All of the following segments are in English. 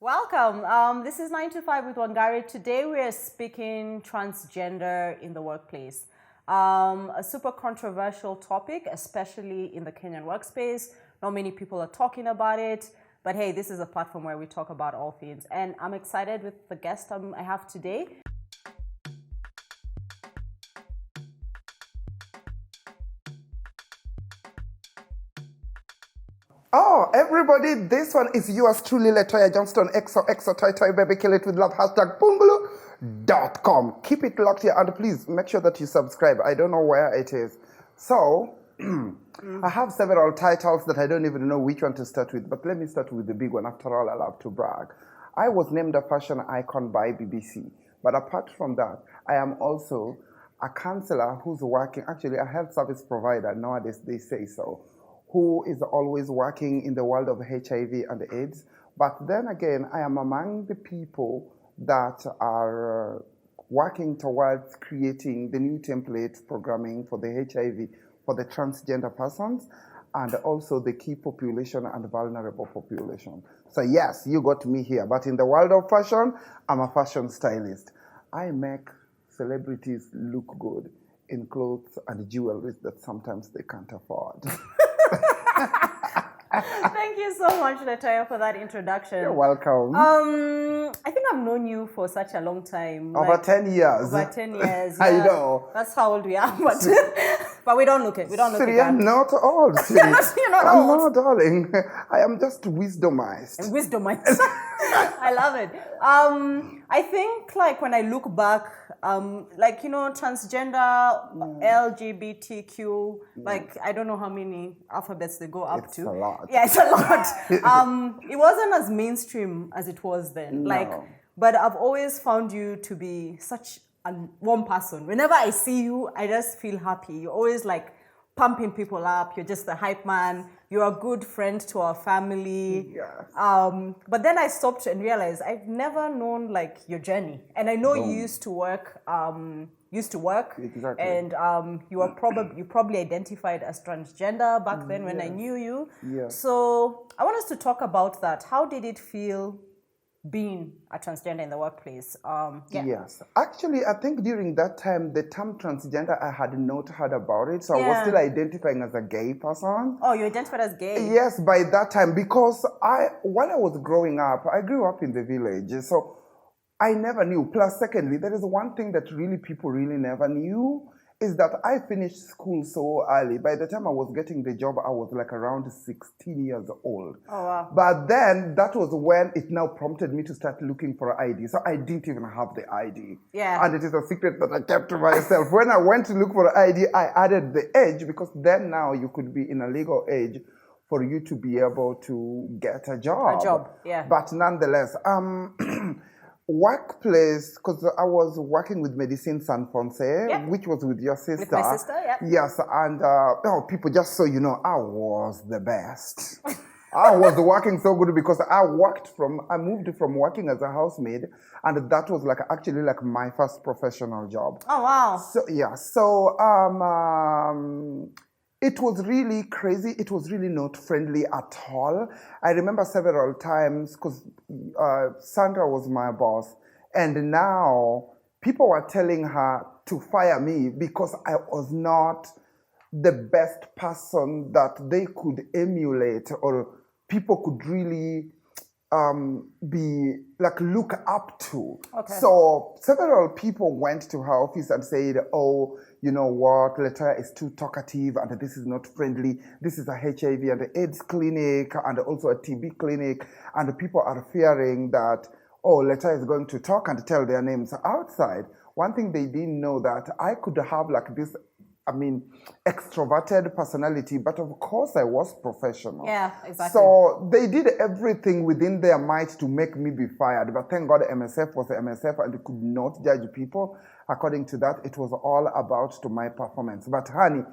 Welcome. This is 9 to 5 with Wangari. Today we are speaking transgender in the workplace. A super controversial topic, especially in the Kenyan workspace. Not many people are talking about it, but hey, this is a platform where we talk about all things. And I'm excited with the guest I have today. Oh, everybody, this one is yours truly, Letoya Johnstone, XO, toy, baby, kill it with love, #boongalo.com. Keep it locked here, and please make sure that you subscribe. I don't know where it is. So, I have several titles that I don't even know which one to start with, but let me start with the big one. After all, I love to brag. I was named a fashion icon by BBC, but apart from that, I am also a counselor who's working, actually a health service provider, nowadays they say so, who is always working in the world of HIV and AIDS. But then again, I am among the people that are working towards creating the new template programming for the HIV, for the transgender persons, and also the key population and vulnerable population. So yes, you got me here. But in the world of fashion, I'm a fashion stylist. I make celebrities look good in clothes and jewelry that sometimes they can't afford. Thank you so much, Latoya, for that introduction. You're welcome. I think I've known you for such a long time. Over 10 years. Over 10 years. I yeah. know. That's how old we are. But we don't look it. We don't look it. I'm not old. You're not old. No, darling. I am just wisdomized. Wisdomized. I love it. I think like when I look back, transgender, LGBTQ, I don't know how many alphabets they go up to. It's a lot. Yeah, it's a lot. It wasn't as mainstream as it was then. No. But I've always found you to be such a warm person. Whenever I see you, I just feel happy. You're always pumping people up. You're just a hype man. You're a good friend to our family. Yes. But then I stopped and realized I've never known your journey. And I know you used to work. Exactly. And you probably identified as transgender back then when I knew you. Yes. So I want us to talk about that. How did it feel being a transgender in the workplace? Yes. Actually, I think during that time, the term transgender, I had not heard about it. So I was still identifying as a gay person. Oh, you identified as gay? Yes, by that time, because while I was growing up, I grew up in the village. So I never knew. Plus, secondly, there is one thing that people really never knew, is that I finished school so early. By the time I was getting the job, I was around 16 years old. Oh, wow. But then that was when it now prompted me to start looking for an ID. So I didn't even have the ID. Yeah. And it is a secret that I kept to myself. When I went to look for an ID, I added the age, because then now you could be in a legal age for you to be able to get a job. A job, yeah. But nonetheless, workplace, because I was working with Medicine San Fonse, which was with your sister. With my sister, yeah. Yes, and people, just so you know, I was the best. I was working so good because I moved from working as a housemaid, and that was actually my first professional job. Oh, wow. So, yeah, it was really crazy. It was really not friendly at all. I remember several times, because Sandra was my boss, and now people were telling her to fire me because I was not the best person that they could emulate, or people could really be look up to. Okay. So several people went to her office and said, oh, you know what, Letoya is too talkative and this is not friendly. This is a HIV and AIDS clinic and also a TB clinic, and people are fearing that, oh, Letoya is going to talk and tell their names outside. One thing they didn't know that I could have this extroverted personality, but of course I was professional. Yeah, exactly. So they did everything within their might to make me be fired. But thank God MSF was MSF and could not judge people according to that. It was all about my performance. But honey,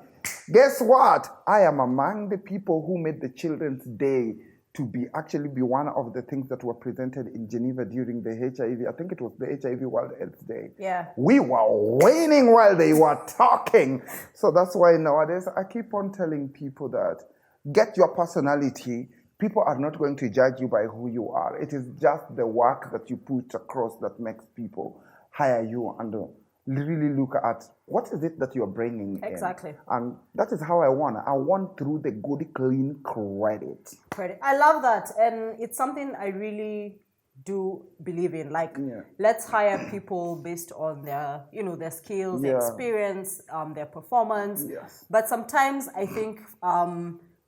guess what? I am among the people who made the Children's Day to be one of the things that were presented in Geneva during the HIV. I think it was the HIV World AIDS Day. Yeah. We were winning while they were talking. So that's why nowadays I keep on telling people that get your personality, people are not going to judge you by who you are. It is just the work that you put across that makes people hire you and really look at what is it that you're bringing Exactly. in. And that is how I want. I want through the good, clean credit. I love that. And it's something I really do believe in. Like, let's hire people based on their, their skills, their experience, their performance. Yes. But sometimes I think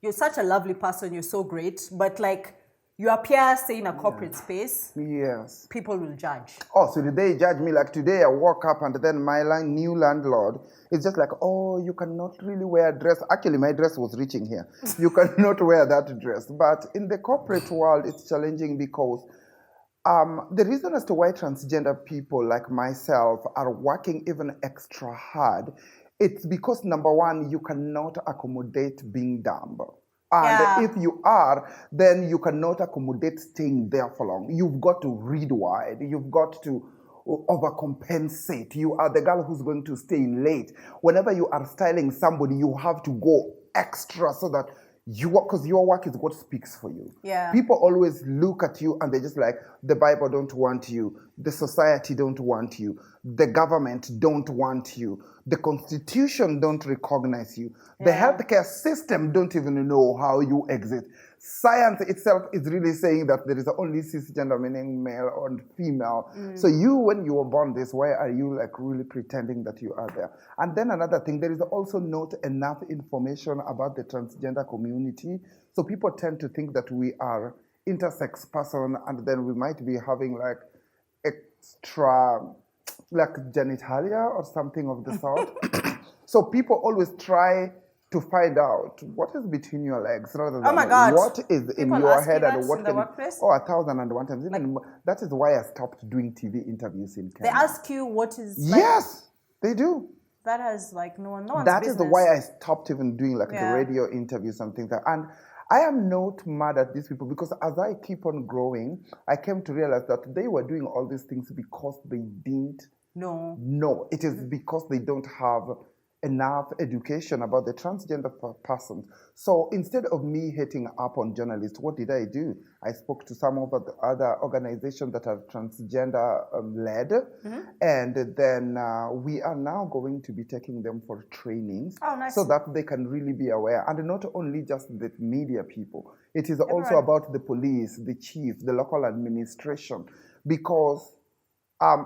you're such a lovely person, you're so great, but like you appear, say, in a corporate space, yes, people will judge. Oh, so did they judge me? Like today I woke up and then my new landlord is just like, oh, you cannot really wear a dress. Actually, my dress was reaching here. You cannot wear that dress. But in the corporate world, it's challenging because the reason as to why transgender people like myself are working even extra hard, it's because, number one, you cannot accommodate being dumb. And if you are, then you cannot accommodate staying there for long. You've got to read wide. You've got to overcompensate. You are the girl who's going to stay late. Whenever you are styling somebody, you have to go extra so that because your work is what speaks for you. Yeah. People always look at you and they're just like, the Bible don't want you, the society don't want you, the government don't want you, the Constitution don't recognize you, the healthcare system don't even know how you exist. Science itself is really saying that there is only cisgender, meaning male or female. So you, when you were born this way, are you like really pretending that you are there? And then another thing, there is also not enough information about the transgender community. So people tend to think that we are intersex person and then we might be having like extra like genitalia or something of the sort. So people always try to find out what is between your legs rather than what is in your head and what can 1,001 times. Even that is why I stopped doing TV interviews in Kenya. They ask you what is yes, they do. That has like no one's that business. Is why I stopped even doing like the radio interviews and things like that. And I am not mad at these people because as I keep on growing, I came to realize that they were doing all these things because they didn't know. No, it is because they don't have enough education about the transgender person. So instead of me hitting up on journalists, what did I do? I spoke to some of the other organizations that are transgender led, and then we are now going to be taking them for trainings so that they can really be aware. And not only just the media people, it is also about the police, the chief, the local administration, because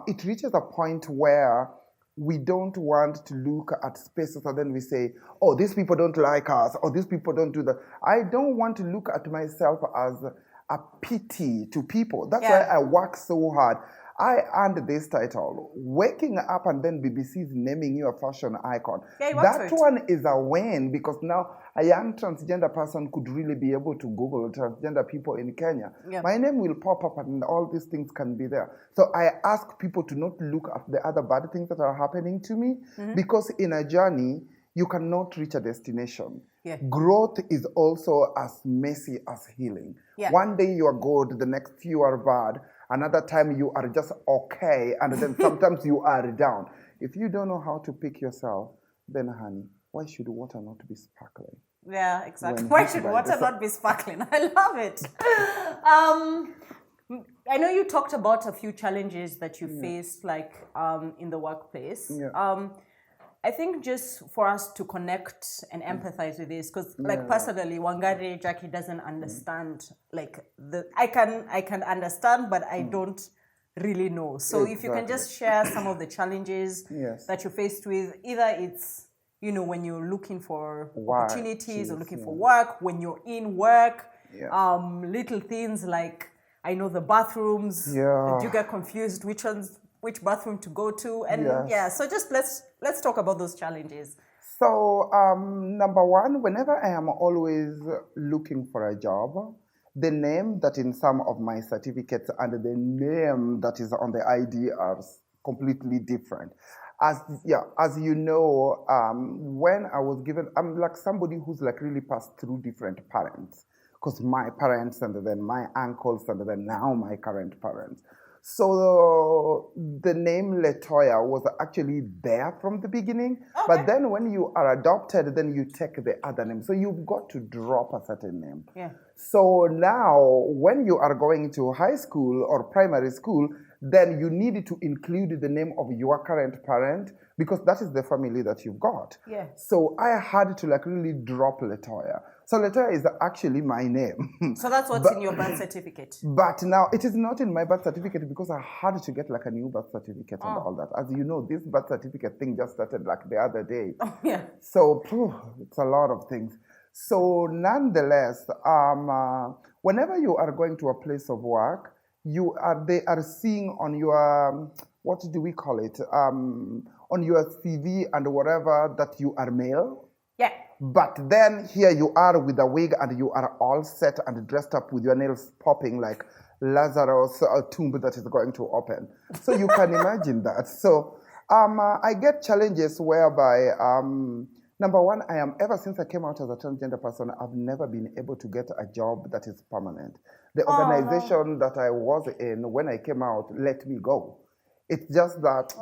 it reaches a point where we don't want to look at spaces and then we say, oh, these people don't like us, or these people don't do that. I don't want to look at myself as a pity to people. That's why I work so hard. I earned this title. Waking up and then BBC is naming you a fashion icon. That one is a win because now a young transgender person could really be able to Google transgender people in Kenya. My name will pop up and all these things can be there. So I ask people to not look at the other bad things that are happening to me because in a journey, you cannot reach a destination. Growth is also as messy as healing. One day you are good, the next you are bad. Another time you are just okay, and then sometimes you are down. If you don't know how to pick yourself, then honey, why should water not be sparkling? Yeah, exactly. Why should water not be sparkling? I love it. I know you talked about a few challenges that you faced, like in the workplace. I think just for us to connect and empathize with this, because like personally, Wangari Jackie doesn't understand like I can understand, but I don't really know. So if you can just share some of the challenges that you faced with, either it's when you're looking for opportunities or looking for work, when you're in work, little things like I know the bathrooms. Do you get confused which bathroom to go to? And so just let's talk about those challenges. So number one, whenever I am always looking for a job, the name that in some of my certificates and the name that is on the ID are completely different. As you know, when I was given, I'm like somebody who's like really passed through different parents, because my parents and then my uncles and then now my current parents. So the name Letoya was actually there from the beginning, but then when you are adopted, then you take the other name. So you've got to drop a certain name. Yeah. So now when you are going to high school or primary school, then you need to include the name of your current parent because that is the family that you've got. Yeah. So I had to like really drop Letoya. So Letoya is actually my name. So that's what's in your birth certificate. But now it is not in my birth certificate because I had to get like a new birth certificate and all that. As you know, this birth certificate thing just started like the other day. Oh, yeah. So it's a lot of things. So nonetheless, whenever you are going to a place of work, they are seeing on your, what do we call it, on your CV and whatever that you are male. Yeah. But then here you are with a wig and you are all set and dressed up with your nails popping like Lazarus' tomb that is going to open. So you can imagine that. So I get challenges whereby, number one, ever since I came out as a transgender person, I've never been able to get a job that is permanent. The organization that I was in when I came out let me go. It's just that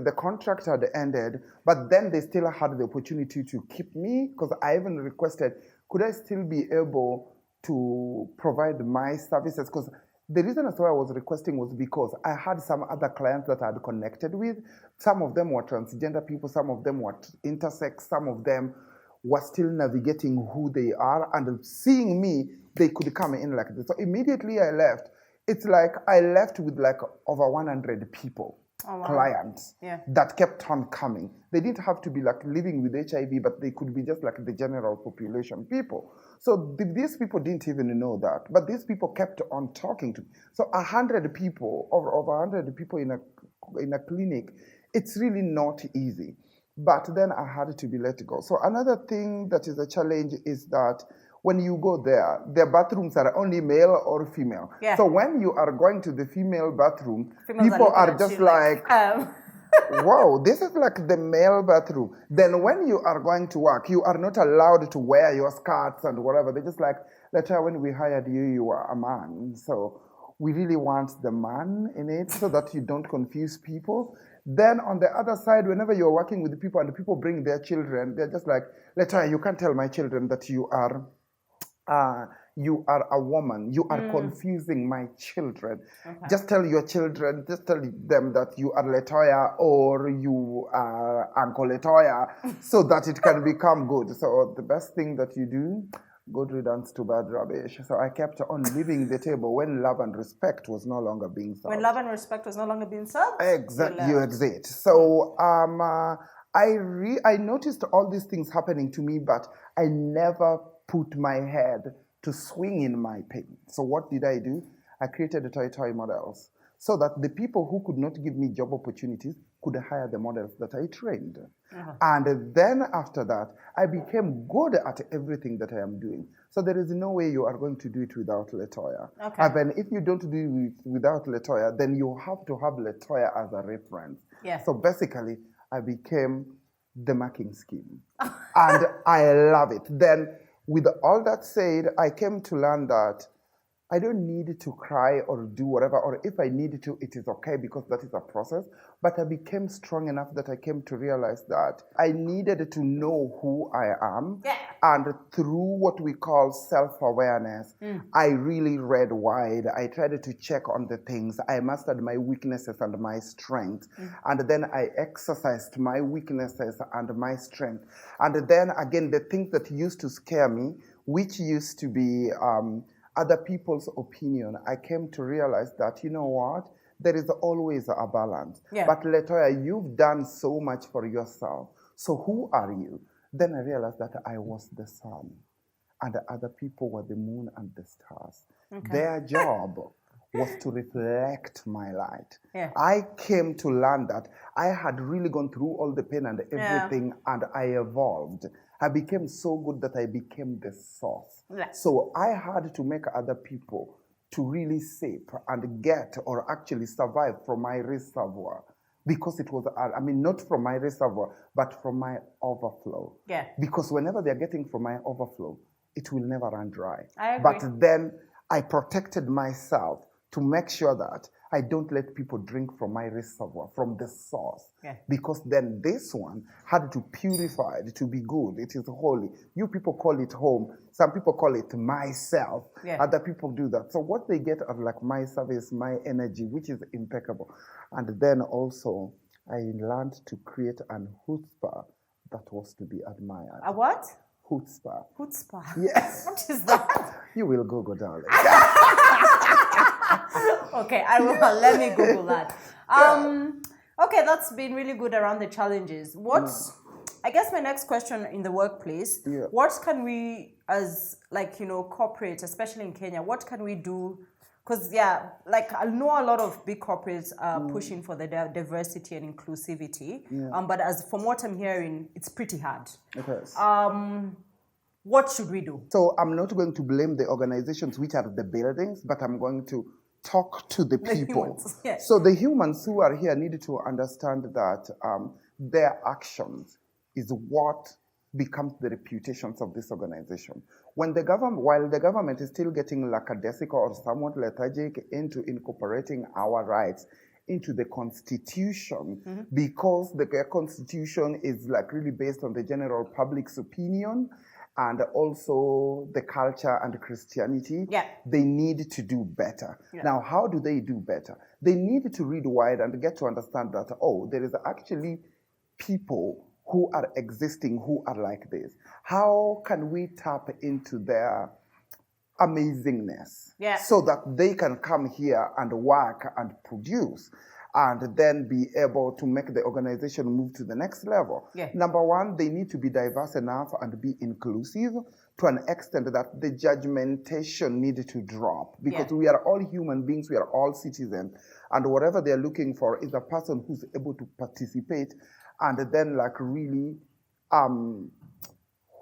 the contract had ended, but then they still had the opportunity to keep me because I even requested, could I still be able to provide my services? Because the reason as why I was requesting was because I had some other clients that I had connected with. Some of them were transgender people, some of them were intersex, some of them were still navigating who they are, and seeing me, they could come in like this. So immediately I left. It's like I left with like over 100 people, clients, that kept on coming. They didn't have to be like living with HIV, but they could be just like the general population people. So these people didn't even know that, but these people kept on talking to me. So 100 people, over 100 people in a clinic, it's really not easy. But then I had to be let go. So another thing that is a challenge is that when you go there, their bathrooms are only male or female. Yeah. So when you are going to the female bathroom, people are just like wow, this is like the male bathroom. Then when you are going to work, you are not allowed to wear your skirts and whatever. They're just like, later when we hired you, you were a man. So we really want the man in it so that you don't confuse people. Then on the other side, whenever you're working with people and the people bring their children, they're just like, Letoya, you can't tell my children that you are a woman. You are confusing my children. Okay. Just tell your children, just tell them that you are Letoya or you are Uncle Letoya so that it can become good. So the best thing that you do, good riddance to bad rubbish. So I kept on leaving the table when love and respect was no longer being served. When love and respect was no longer being served? Exactly, you exit. So I noticed all these things happening to me, but I never put my head to swing in my pain. So what did I do? I created the Toy models so that the people who could not give me job opportunities could hire the models that I trained. And then after that, I became good at everything that I am doing. So there is no way you are going to do it without Letoya. Okay. And then if you don't do it without Letoya, then you have to have Letoya as a reference. Yeah. So basically, I became the marking scheme. And I love it. Then with all that said, I came to learn that I don't need to cry or do whatever, or if I need to, it is okay because that is a process. But I became strong enough that I came to realize that I needed to know who I am. Yeah. And through what we call self-awareness, I really read wide. I tried to check on the things. I mastered my weaknesses and my strengths. And then I exercised my weaknesses and my strength. And then again, the things that used to scare me, which used to be other people's opinion, I came to realize that, you know what? There is always a balance. Yeah. But Letoya, you've done so much for yourself. So who are you? Then I realized that I was the sun and the other people were the moon and the stars. Okay. Their job was to reflect my light. Yeah. I came to learn that I had really gone through all the pain and everything, and I evolved. I became so good that I became the source. Yeah. So I had to make other people to really sip and get or actually survive from my reservoir. Because it was, not from my reservoir, but from my overflow. Yeah. Because whenever they're getting from my overflow, it will never run dry. I agree. But then I protected myself to make sure that I don't let people drink from my reservoir, from the source. Yeah. Because then this one had to purify it to be good. It is holy. You people call it home. Some people call it myself. Yeah. Other people do that. So what they get are like my service, my energy, which is impeccable. And then also, I learned to create an chutzpah that was to be admired. A what? Chutzpah. Chutzpah. Yes. What is that? You will Google, darling. Okay, I will. Let me Google that. Okay, that's been really good around the challenges. I guess my next question in the workplace, what can we as corporates, especially in Kenya, what can we do? Because I know a lot of big corporates are pushing for the diversity and inclusivity. But as from what I'm hearing, it's pretty hard. Okay. What should we do? So I'm not going to blame the organizations which are the buildings, but I'm going to talk to the people. Humans, yes. So the humans who are here need to understand that their actions is what becomes the reputations of this organization. While the government is still getting lackadaisical or somewhat lethargic into incorporating our rights into the constitution, because the constitution is really based on the general public's opinion and also the culture and Christianity, they need to do better. Now, how do they do better? They need to read wide and get to understand that, there is actually people who are existing who are like this. How can we tap into their amazingness so that they can come here and work and produce and then be able to make the organization move to the next level? Number one, they need to be diverse enough and be inclusive to an extent that the judgmentation needs to drop, because we are all human beings, we are all citizens, and whatever they're looking for is a person who's able to participate and then really,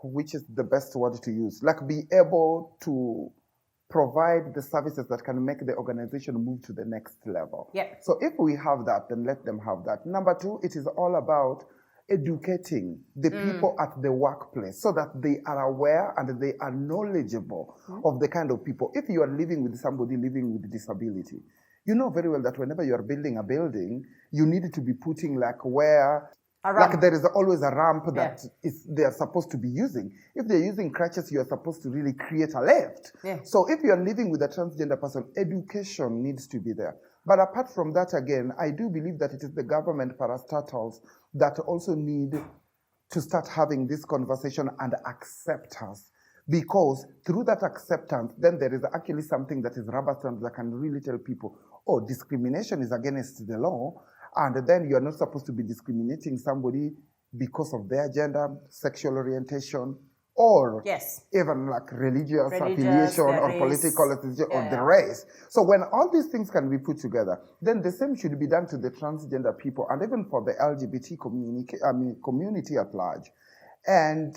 which is the best word to use, be able to provide the services that can make the organization move to the next level. So if we have that, then let them have that. Number two, it is all about educating the people at the workplace so that they are aware and they are knowledgeable of the kind of people. If you are living with somebody living with disability, you know very well that whenever you are building a building, you need to be putting where there is always a ramp that they are supposed to be using. If they're using crutches, you are supposed to really create a lift. So if you are living with a transgender person, education needs to be there. But apart from that, again, I do believe that it is the government parastatals that also need to start having this conversation and accept us. Because through that acceptance, then there is actually something that is rubber stamp that can really tell people, discrimination is against the law, and then you are not supposed to be discriminating somebody because of their gender, sexual orientation, or even religious affiliation or race, political affiliation or the race. So when all these things can be put together, then the same should be done to the transgender people and even for the LGBT community at large. And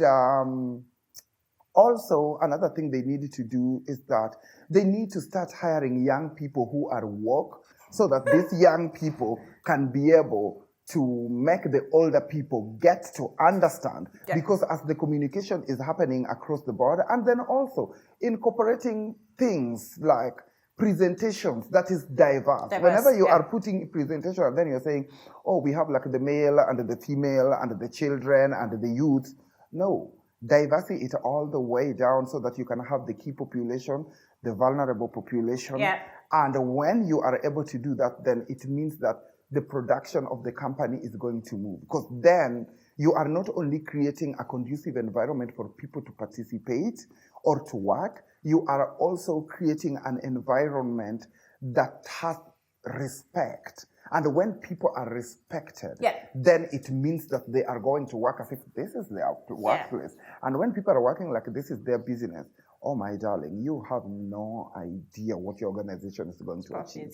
also, another thing they need to do is that they need to start hiring young people who are woke, so that these young people can be able to make the older people get to understand. Because as the communication is happening across the board, and then also incorporating things like presentations that is diverse. Whenever you are putting presentation and then you're saying, we have the male and the female and the children and the youth. No, diversity it all the way down so that you can have the key population, the vulnerable population. And when you are able to do that, then it means that the production of the company is going to move. Because then you are not only creating a conducive environment for people to participate or to work, you are also creating an environment that has respect. And when people are respected, then it means that they are going to work as if this is their workplace. And when people are working like this is their business, oh my darling, you have no idea what your organization is going to achieve.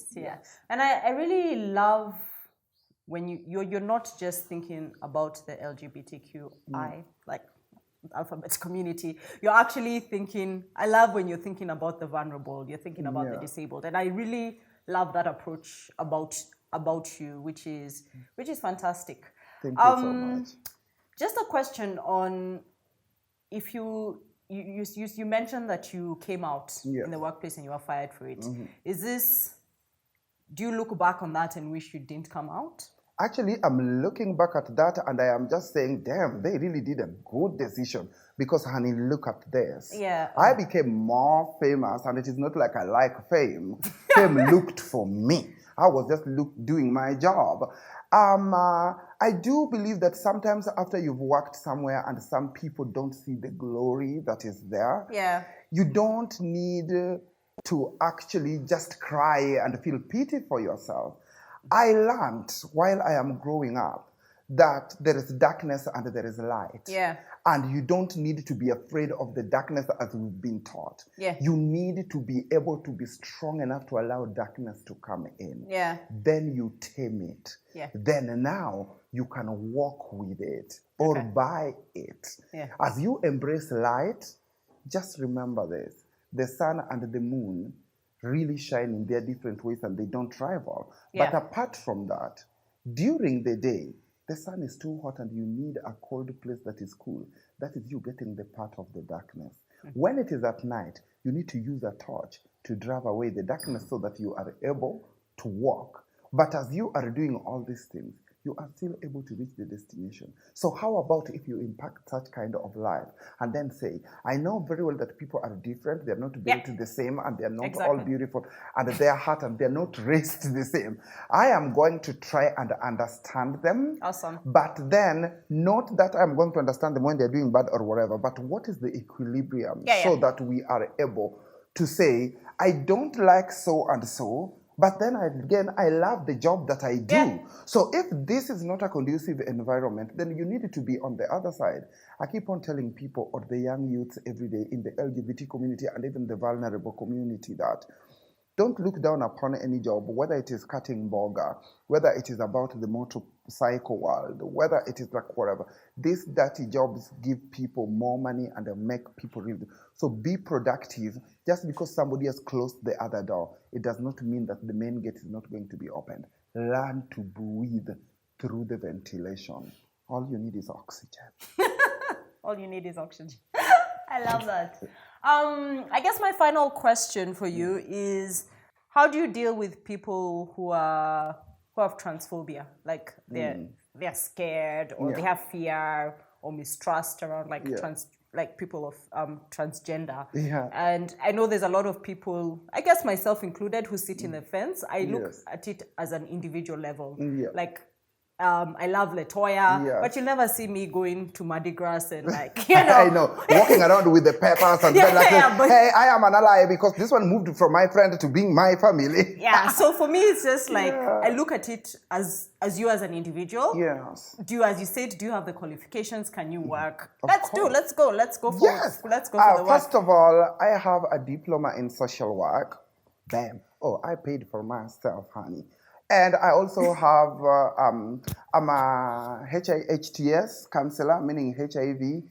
And I really love when you're not just thinking about the LGBTQI, alphabet community, you're actually thinking, I love when you're thinking about the vulnerable, you're thinking about the disabled. And I really love that approach about you, which is fantastic. Thank you so much. Just a question on if you mentioned that you came out in the workplace and you were fired for it. Is this Do you look back on that and wish you didn't come out? Actually, I'm looking back at that and I am just saying, damn, they really did a good decision. Because, honey, look at this. Yeah. I became more famous, and it is not like I like fame. Fame looked for me. I was just doing my job. I do believe that sometimes after you've worked somewhere and some people don't see the glory that is there, yeah, you don't need to actually just cry and feel pity for yourself. I learned while I am growing up that there is darkness and there is light. Yeah. And you don't need to be afraid of the darkness as we've been taught. Yeah. You need to be able to be strong enough to allow darkness to come in. Yeah. Then you tame it. Yeah. Then now you can walk with it or by it. Yeah. As you embrace light, just remember this. The sun and the moon really shine in their different ways and they don't rival. Yeah. But apart from that, during the day, the sun is too hot and you need a cold place that is cool. That is you getting the part of the darkness. Mm-hmm. When it is at night, you need to use a torch to drive away the darkness so that you are able to walk. But as you are doing all these things, you are still able to reach the destination. So how about if you impact such kind of life and then say, I know very well that people are different, they're not built the same, and they're not all beautiful, and their heart and they're not raised the same. I am going to try and understand them. Awesome. But then, not that I'm going to understand them when they're doing bad or whatever, but what is the equilibrium so that we are able to say, I don't like so and so, but then again, I love the job that I do. Yeah. So if this is not a conducive environment, then you need to be on the other side. I keep on telling people or the young youths every day in the LGBT community and even the vulnerable community that don't look down upon any job, whether it is cutting burger, whether it is about the motorcycle world, whether it is like whatever. These dirty jobs give people more money and they make people real. So be productive. Just because somebody has closed the other door, it does not mean that the main gate is not going to be opened. Learn to breathe through the ventilation. All you need is oxygen. All you need is oxygen. I love that. I guess my final question for you is, how do you deal with people who have transphobia? Like they're scared or they have fear or mistrust around like people of transgender. Yeah. And I know there's a lot of people, I guess myself included, who sit in the fence. I look at it as an individual level. Yeah. Like I love Letoya, but you'll never see me going to Mardi Gras and like, you know. I know, walking around with the peppers and then like, hey, I am an ally because this one moved from my friend to being my family. Yeah, so for me, it's just like, I look at it as you as an individual. Yes. Do you, as you said, do you have the qualifications? Can you work? Let's go for the work. First of all, I have a diploma in social work. Bam. Oh, I paid for myself, honey. And I also have, I'm a HTS counselor, meaning HIV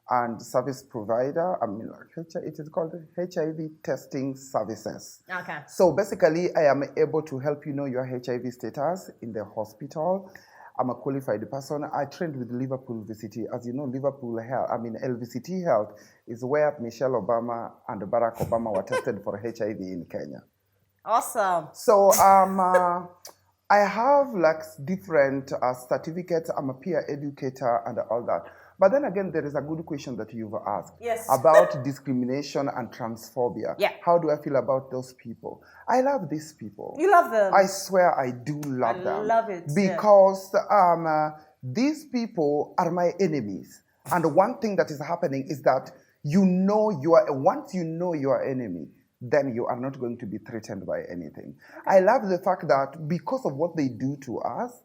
and service provider. I mean, it is called HIV testing services. Okay. So basically, I am able to help you know your HIV status in the hospital. I'm a qualified person. I trained with Liverpool VCT. As you know, Liverpool Health, LVCT Health is where Michelle Obama and Barack Obama were tested for HIV in Kenya. Awesome. So I have like different certificates. I'm a peer educator and all that. But then again, there is a good question that you've asked about discrimination and transphobia. Yeah. How do I feel about those people? I love these people. You love them. I swear I do love them. I love it. Because these people are my enemies. And one thing that is happening is that once you know your enemy, then you are not going to be threatened by anything. I love the fact that because of what they do to us,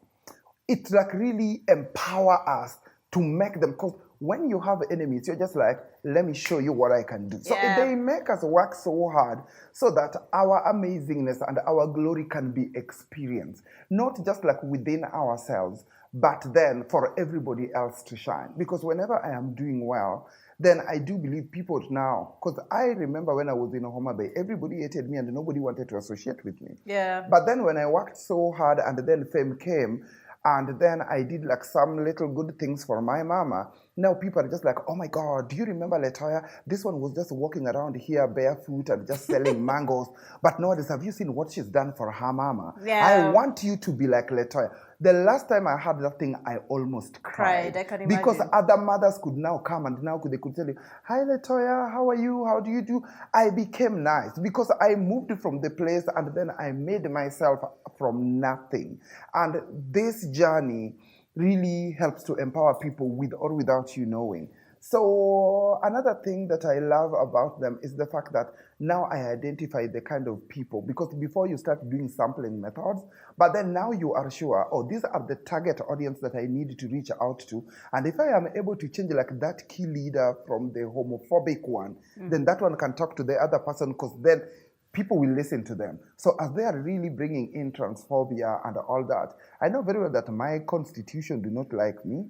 it like really empower us to make them, because when you have enemies, you're just like, let me show you what I can do. So they make us work so hard so that our amazingness and our glory can be experienced, not just like within ourselves, but then for everybody else to shine. Because whenever I am doing well, then I do believe people now, because I remember when I was in Homophobia, everybody hated me and nobody wanted to associate with me. Yeah. But then when I worked so hard and then fame came, and then I did like some little good things for my mama, Now people are just like, oh my God, do you remember Letoya? This one was just walking around here barefoot and just selling mangoes. But nowadays, have you seen what she's done for her mama? Yeah. I want you to be like Letoya. The last time I had that thing, I almost cried. I can imagine. Because other mothers could now come and now they could tell you, hi Letoya, how are you? How do you do? I became nice because I moved from the place and then I made myself from nothing. And this journey really helps to empower people with or without you knowing. So another thing that I love about them is the fact that now I identify the kind of people, because before you start doing sampling methods, but then now you are sure, oh, these are the target audience that I need to reach out to. And if I am able to change like that key leader from the homophobic one, then that one can talk to the other person, because then people will listen to them. So as they are really bringing in transphobia and all that, I know very well that my constitution do not like me,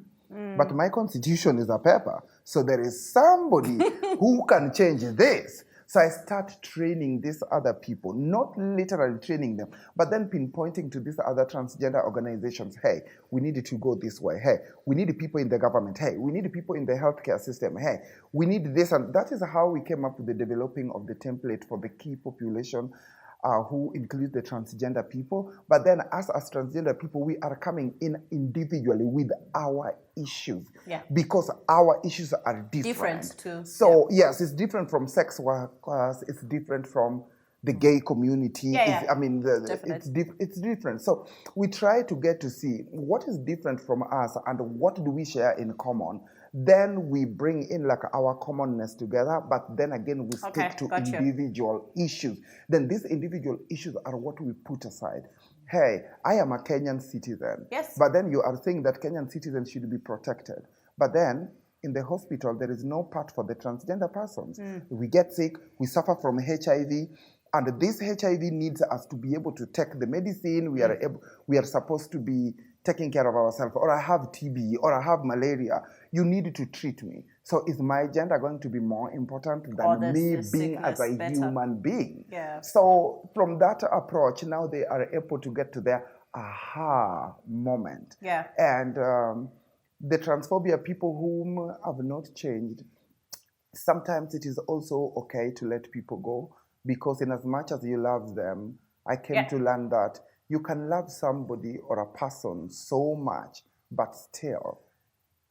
but my constitution is a paper. So there is somebody who can change this. So I start training these other people, not literally training them, but then pinpointing to these other transgender organizations, hey, we need to go this way. Hey, we need people in the government. Hey, we need people in the healthcare system. Hey, we need this. And that is how we came up with the developing of the template for the key population, who include the transgender people. But then us as transgender people, we are coming in individually with our issues. Yeah. Because our issues are different. Different too. So yes, it's different from sex workers, it's different from the gay community. Yeah. I mean, it's different. So we try to get to see what is different from us and what do we share in common. Then we bring in like our commonness together, but then again we stick to individual issues. Then these individual issues are what we put aside. Hey, I am a Kenyan citizen. Yes. But then you are saying that Kenyan citizens should be protected. But then in the hospital, there is no part for the transgender persons. We get sick, we suffer from HIV, and this HIV needs us to be able to take the medicine. We are supposed to be taking care of ourselves, or I have TB, or I have malaria. You need to treat me. So is my gender going to be more important than me being as a human being? Yeah. So from that approach, now they are able to get to their aha moment. Yeah. And the transphobia people whom have not changed, sometimes it is also okay to let people go, because in as much as you love them, I came to learn that you can love somebody or a person so much, but still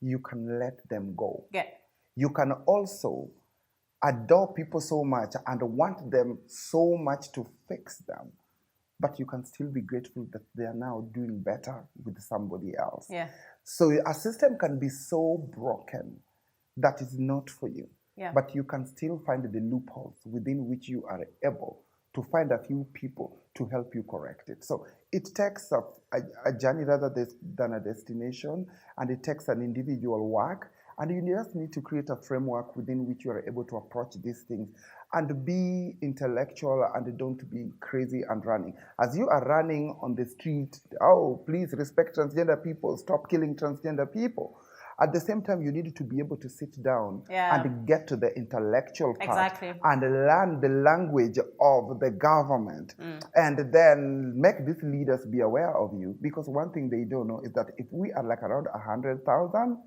you can let them go. Yeah. You can also adore people so much and want them so much to fix them, but you can still be grateful that they are now doing better with somebody else. Yeah. So a system can be so broken that is not for you, but you can still find the loopholes within which you are able to find a few people to help you correct it. So it takes a journey rather than a destination, and it takes an individual work, and you just need to create a framework within which you are able to approach these things and be intellectual and don't be crazy and running. As you are running on the street, oh, please respect transgender people, stop killing transgender people. At the same time, you need to be able to sit down and get to the intellectual part and learn the language of the government, and then make these leaders be aware of you. Because one thing they don't know is that if we are like around 100,000,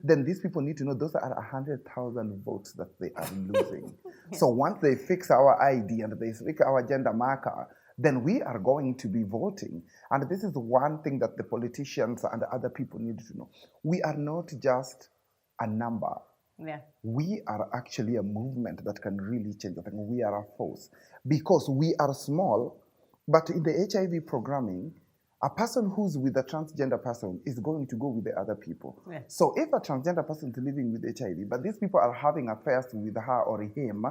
then these people need to know those are 100,000 votes that they are losing. So once they fix our ID and they fix our gender marker, then we are going to be voting. And this is one thing that the politicians and other people need to know. We are not just a number. Yeah. We are actually a movement that can really change the thing. We are a force. Because we are small, but in the HIV programming, a person who's with a transgender person is going to go with the other people. Yeah. So if a transgender person is living with HIV, but these people are having affairs with her or him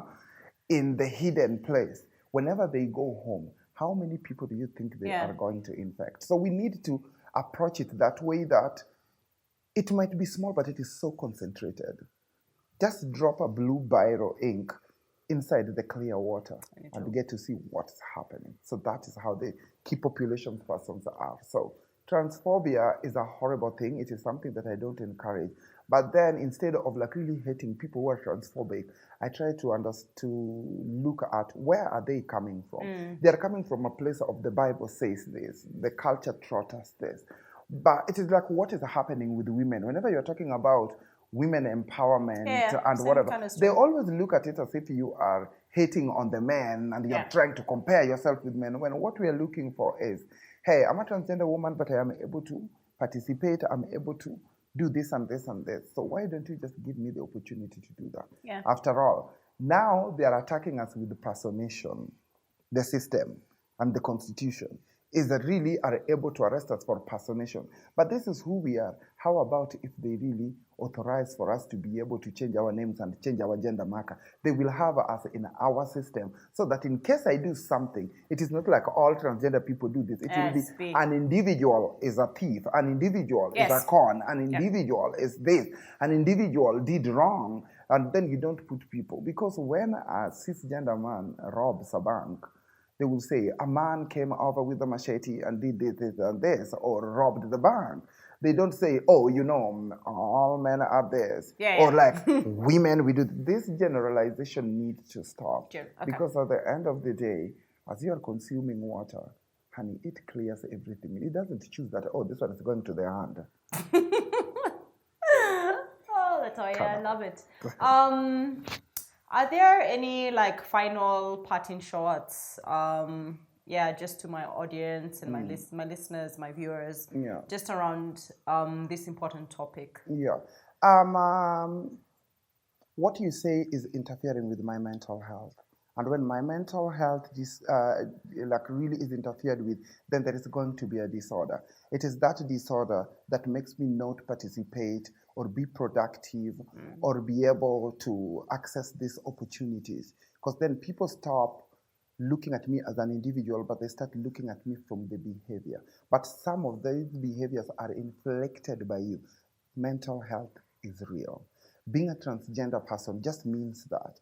in the hidden place, whenever they go home, how many people do you think they are going to infect? So we need to approach it that way, that it might be small, but it is so concentrated. Just drop a blue biro ink inside the clear water and get to see what's happening. So that is how the key population persons are. So transphobia is a horrible thing. It is something that I don't encourage. But then instead of like really hating people who are transphobic, I try to look at where are they coming from. They're coming from a place of the Bible says this, the culture taught us this. But it is like what is happening with women. Whenever you're talking about women empowerment and same whatever. kind of They story. always look at it as if you are hating on the men and you're trying to compare yourself with men, when what we are looking for is, hey, I'm a transgender woman, but I am able to participate, I'm able to do this and this and this. So why don't you just give me the opportunity to do that? Yeah. After all, now they are attacking us with the personation, the system and the constitution is that really are able to arrest us for personation. But this is who we are. How about if they really authorize for us to be able to change our names and change our gender marker? They will have us in our system so that in case I do something, it is not like all transgender people do this. It will be an individual is a thief, an individual is a con, an individual is this, an individual did wrong, and then you don't put people. Because when a cisgender man robs a bank, they will say, a man came over with a machete and did this and this, or robbed the bank. They don't say, oh, you know, all men are this. Or like, women, we do. This generalization needs to stop. Because at the end of the day, as you are consuming water, honey, it clears everything. It doesn't choose that, oh, this one is going to the hand. Oh, Latoya, I love it. Are there any like final parting shots? Just to my audience and my listeners, my viewers, just around this important topic. What you say is interfering with my mental health. And when my mental health really is interfered with, then there is going to be a disorder. It is that disorder that makes me not participate or be productive or be able to access these opportunities. Because then people stop looking at me as an individual, but they start looking at me from the behavior. But some of these behaviors are inflected by you. Mental health is real. Being a transgender person just means that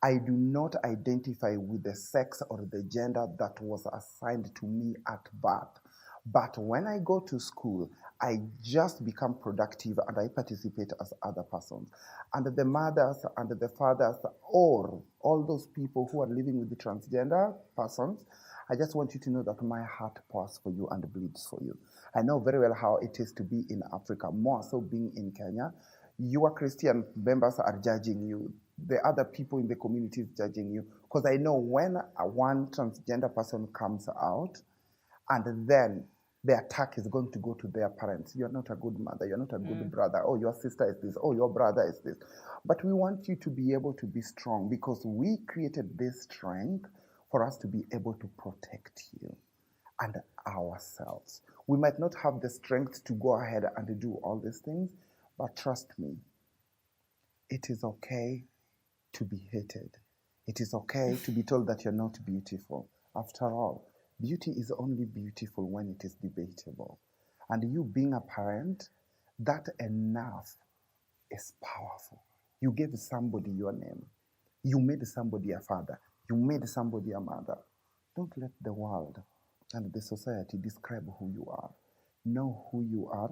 I do not identify with the sex or the gender that was assigned to me at birth. But when I go to school, I just become productive and I participate as other persons. And the mothers and the fathers, or all those people who are living with the transgender persons, I just want you to know that my heart pours for you and bleeds for you. I know very well how it is to be in Africa, more so being in Kenya. Your Christian members are judging you. The other people in the community is judging you. Because I know when one transgender person comes out, and then the attack is going to go to their parents. You're not a good mother. You're not a good brother. Oh, your sister is this. Oh, your brother is this. But we want you to be able to be strong because we created this strength for us to be able to protect you and ourselves. We might not have the strength to go ahead and do all these things, but trust me, it is okay to be hated. It is okay to be told that you're not beautiful. After all, beauty is only beautiful when it is debatable. And you being a parent, that enough is powerful. You gave somebody your name. You made somebody a father. You made somebody a mother. Don't let the world and the society describe who you are. Know who you are.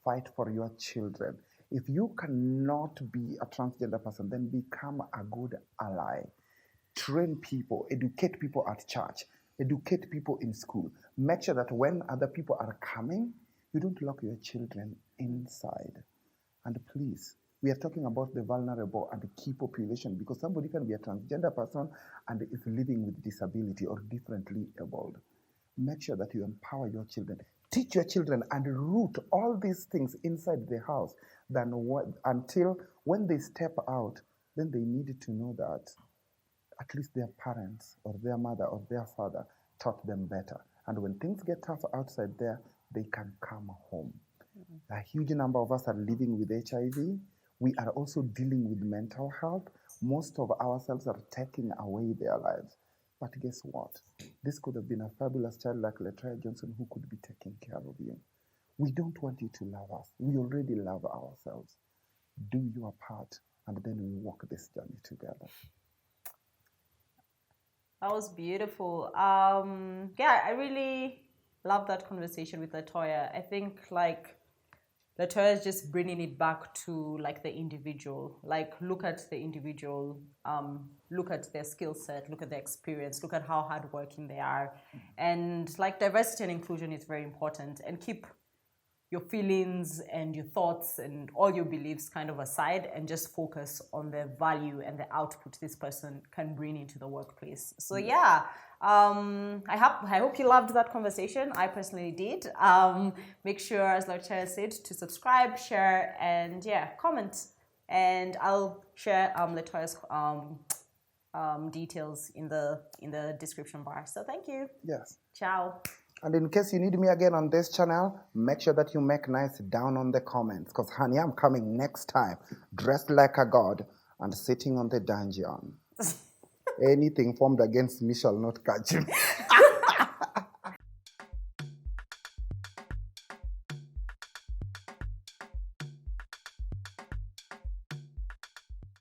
Fight for your children. If you cannot be a transgender person, then become a good ally. Train people, educate people at church, educate people in school. Make sure that when other people are coming, you don't lock your children inside. And please, we are talking about the vulnerable and the key population because somebody can be a transgender person and is living with disability or differently abled. Make sure that you empower your children. Teach your children and root all these things inside the house until when they step out, then they need to know that at least their parents or their mother or their father taught them better. And when things get tough outside there, they can come home. A huge number of us are living with HIV. We are also dealing with mental health. Most of ourselves are taking away their lives. But guess what? This could have been a fabulous child like Letoya Johnstone who could be taking care of you. We don't want you to love us. We already love ourselves. Do your part, and then we walk this journey together. That was beautiful. I really love that conversation with Latoya. I think like Latoya is just bringing it back to like the individual. Like look at the individual, look at their skill set, look at their experience, look at how hardworking they are, and like diversity and inclusion is very important. And keep your feelings and your thoughts and all your beliefs kind of aside and just focus on the value and the output this person can bring into the workplace. So yeah, I hope you loved that conversation. I personally did. Make sure, as Latoya said, to subscribe, share, and yeah, comment. And I'll share Latoya's details in the description bar. So thank you. Yes. Ciao. And in case you need me again on this channel, make sure that you make nice down on the comments. Because, honey, I'm coming next time, dressed like a god and sitting on the dungeon. Anything formed against me shall not catch you.